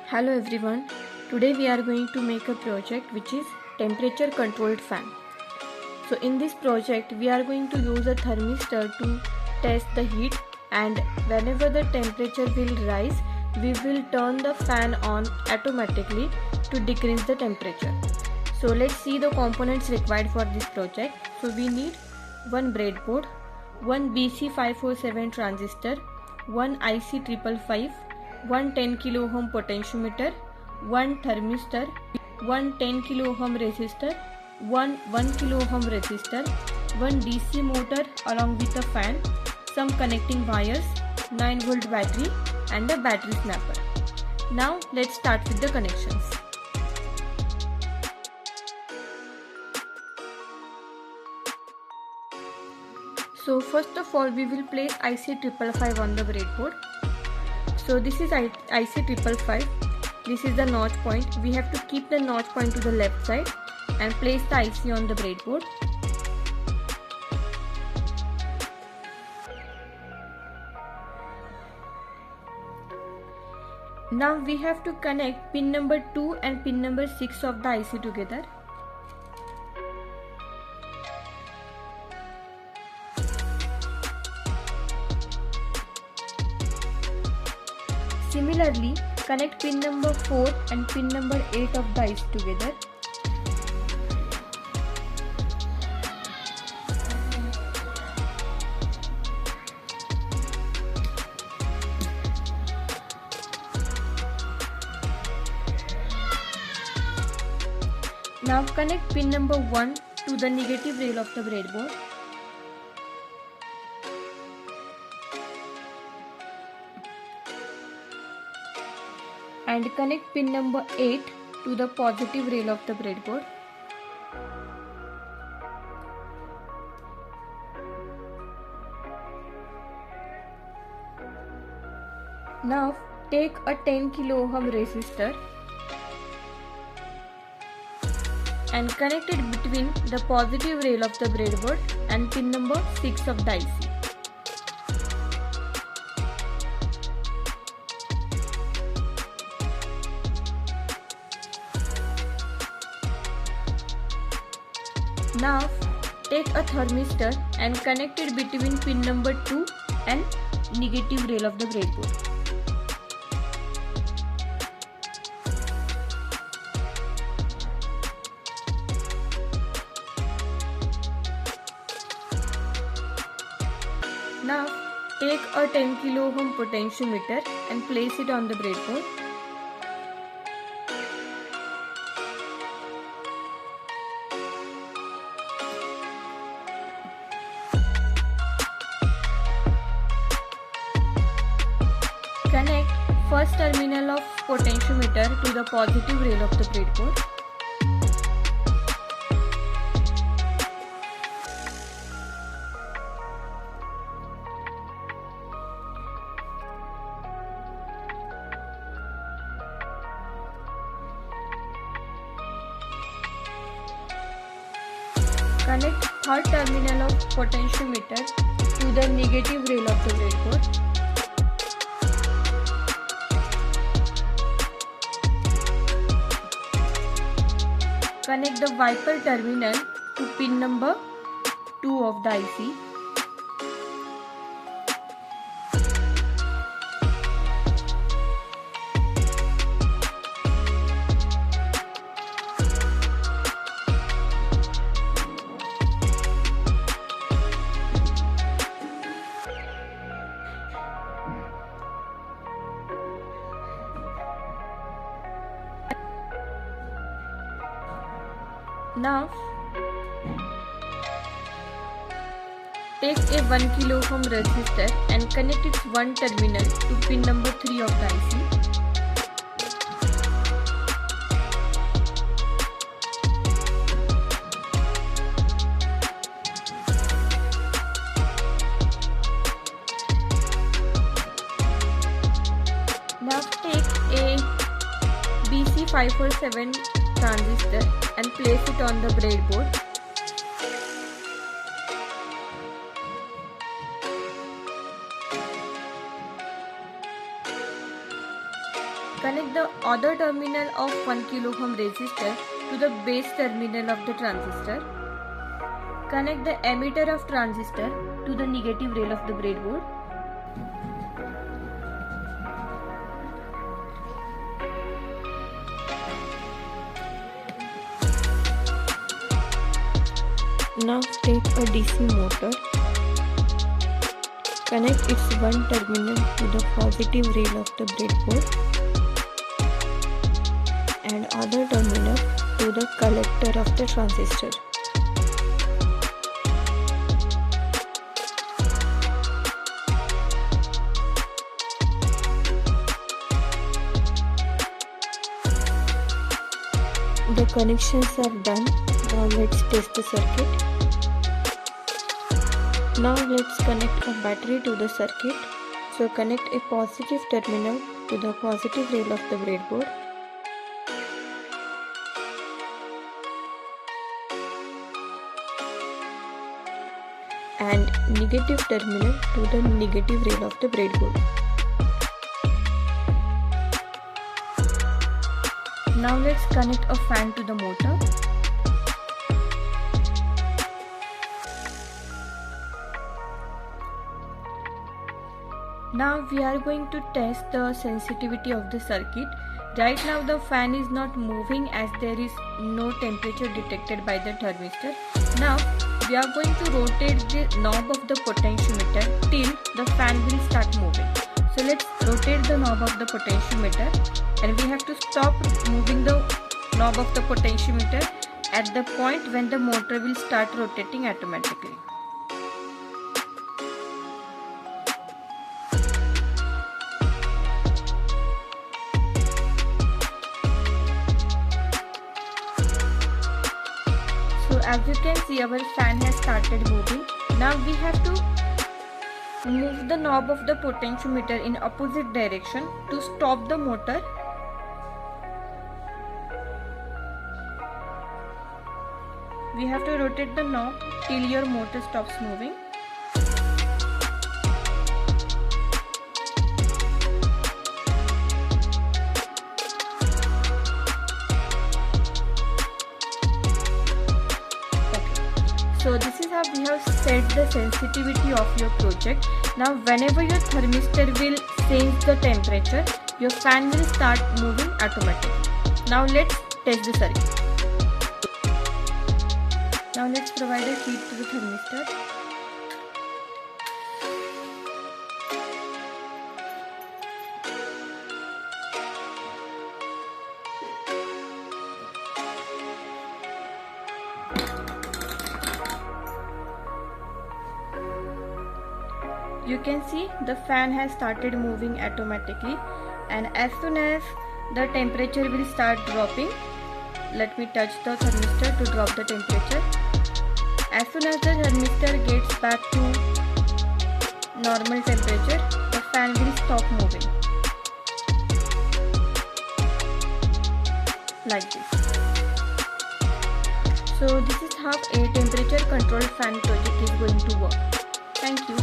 Hello everyone, today we are going to make a project which is temperature controlled fan. So in this project we are going to use a thermistor to test the heat, and whenever the temperature will rise we will turn the fan on automatically to decrease the temperature. So let's see the components required for this project. So we need one breadboard, one BC547 transistor, one IC555, one 10 kilo ohm potentiometer, one thermistor, one 10 kilo ohm resistor, one 1 kilo ohm resistor, one DC motor along with a fan, some connecting wires, 9 volt battery and a battery snapper. Now let's start with the connections. So first of all we will place IC555 on the breadboard. So this is IC555. This is the notch point. We have to keep the notch point to the left side and place the IC on the breadboard. Now we have to connect pin number 2 and pin number 6 of the IC together. Similarly, connect pin number 4 and pin number 8 of the IC together. Now connect pin number 1 to the negative rail of the breadboard. And connect pin number 8 to the positive rail of the breadboard. Now take a 10 kilo ohm resistor and connect it between the positive rail of the breadboard and pin number 6 of the IC. Now take a thermistor and connect it between pin number 2 and negative rail of the breadboard. Now take a 10 kilo ohm potentiometer and place it on the breadboard. Connect first terminal of potentiometer to the positive rail of the breadboard. Connect third terminal of potentiometer to the negative rail of the breadboard. Connect the wiper terminal to pin number 2 of the IC. Now take a 1 kilo ohm resistor and connect its one terminal to pin number 3 of the IC. Now take a BC547 transistor and place it on the breadboard. Connect the other terminal of 1 kilo ohm resistor to the base terminal of the transistor. Connect the emitter of transistor to the negative rail of the breadboard. Now take a DC motor. Connect its one terminal to the positive rail of the breadboard and other terminal to the collector of the transistor. The connections are done. Now let's test the circuit. Now let's connect a battery to the circuit. So connect a positive terminal to the positive rail of the breadboard. And negative terminal to the negative rail of the breadboard. Now let's connect a fan to the motor. Now we are going to test the sensitivity of the circuit. Right now the fan is not moving as there is no temperature detected by the thermistor. Now we are going to rotate the knob of the potentiometer till the fan will start moving. So let's rotate the knob of the potentiometer, and we have to stop moving the knob of the potentiometer at the point when the motor will start rotating automatically. So as you can see, our fan has started moving. Now we have to move the knob of the potentiometer in opposite direction to stop the motor. We have to rotate the knob till your motor stops moving. So this is how we have set the sensitivity of your project. Now whenever your thermistor will change the temperature, your fan will start moving automatically. Now let's test the circuit. Now let's provide a heat to the thermistor. You can see the fan has started moving automatically, and as soon as the temperature will start dropping, let me touch the thermistor to drop the temperature. As soon as the thermistor gets back to normal temperature, the fan will stop moving. Like this. So this is how a temperature controlled fan project is going to work. Thank you.